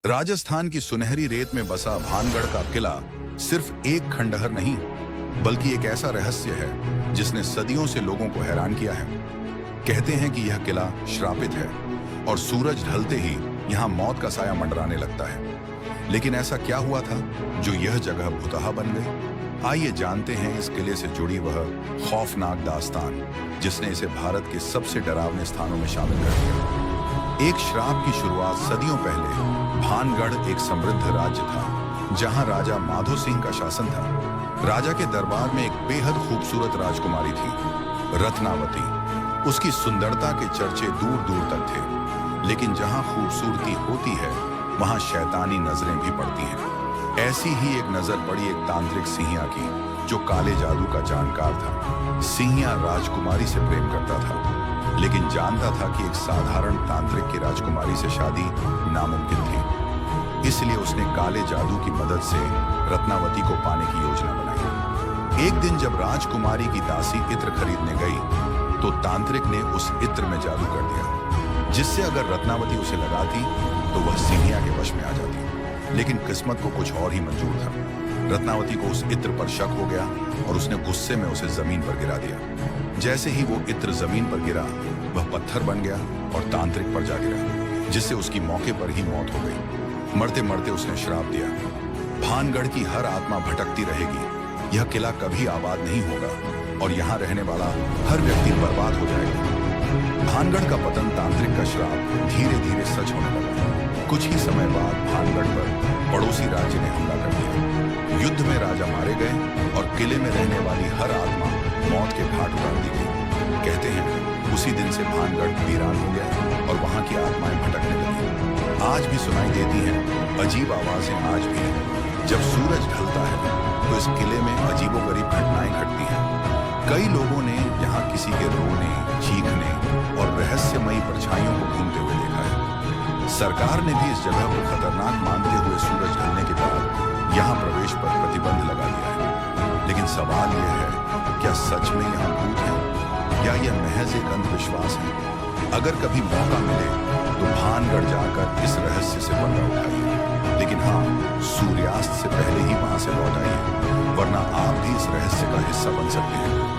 राजस्थान की सुनहरी रेत में बसा भानगढ़ का किला सिर्फ एक खंडहर नहीं, बल्कि एक ऐसा रहस्य है जिसने सदियों से लोगों को हैरान किया है। कहते हैं कि यह किला श्रापित है और सूरज ढलते ही यहाँ मौत का साया मंडराने लगता है। लेकिन ऐसा क्या हुआ था जो यह जगह भुतहा बन गई? आइए जानते हैं इस किले से जुड़ी वह खौफनाक दास्तान जिसने इसे भारत के सबसे डरावने स्थानों में शामिल कर दिया। एक श्राप की शुरुआत सदियों पहले भानगढ़ एक समृद्ध राज्य था, जहां राजा माधो सिंह का शासन था। राजा के दरबार में एक बेहद खूबसूरत राजकुमारी थी, रत्नावती। उसकी सुंदरता के चर्चे दूर दूर तक थे, लेकिन जहां खूबसूरती होती है वहां शैतानी नजरें भी पड़ती हैं। ऐसी ही एक नजर पड़ी एक तांत्रिक सिंहिया की, जो काले जादू का जानकार था। सिंहिया राजकुमारी से प्रेम करता था, लेकिन जानता था कि एक साधारण तांत्रिक की राजकुमारी से शादी नामुमकिन थी। इसलिए उसने काले जादू की मदद से रत्नावती को पाने की योजना बनाई। एक दिन जब राजकुमारी की दासी इत्र खरीदने गई, तो तांत्रिक ने उस इत्र में जादू कर दिया, जिससे अगर रत्नावती उसे लगाती तो वह सिंहिया के वश में आ जाती। लेकिन किस्मत को कुछ और ही मंजूर था। रत्नावती को उस इत्र पर शक हो गया और उसने गुस्से में उसे जमीन पर गिरा दिया। जैसे ही वो इत्र जमीन पर गिरा, वह पत्थर बन गया और तांत्रिक पर जा गिरा, जिससे उसकी मौके पर ही मौत हो गई। मरते मरते उसने श्राप दिया, भानगढ़ की हर आत्मा भटकती रहेगी, यह किला कभी आबाद नहीं होगा और यहाँ रहने वाला हर व्यक्ति बर्बाद हो जाएगा। भानगढ़ का पतन, तांत्रिक का श्राप धीरे धीरे सच होने लगा। कुछ ही समय बाद भानगढ़ पर पड़ोसी राज्य ने हमला कर दिया। युद्ध में राजा मारे गए और किले में रहने वाली हर आत्मा मौत के घाट उतार दी गई। कहते हैं उसी दिन से भानगढ़ वीरान हो गया और वहां की आत्माएं भटकने लगी। आज भी सुनाई देती हैं अजीब आवाजें। आज भी जब सूरज ढलता है तो इस किले में अजीबोगरीब घटनाएं घटती हैं। कई लोगों ने यहाँ किसी के रोने, चीखने और रहस्यमयी परछाइयों को घूमते हुए देखा है। सरकार ने भी इस जगह को खतरनाक मानते हुए सूरज ढलने के बाद यहाँ प्रवेश पर प्रतिबंध लगा दिया है। लेकिन सवाल यह है, क्या सच में यहाँ भूत है या यह महज एक अंधविश्वास है? अगर कभी मौका मिले तो भानगढ़ जाकर इस रहस्य से पर्दा उठाइए, लेकिन हाँ, सूर्यास्त से पहले ही वहां से लौट आइए, वरना आप भी इस रहस्य का हिस्सा बन सकते हैं।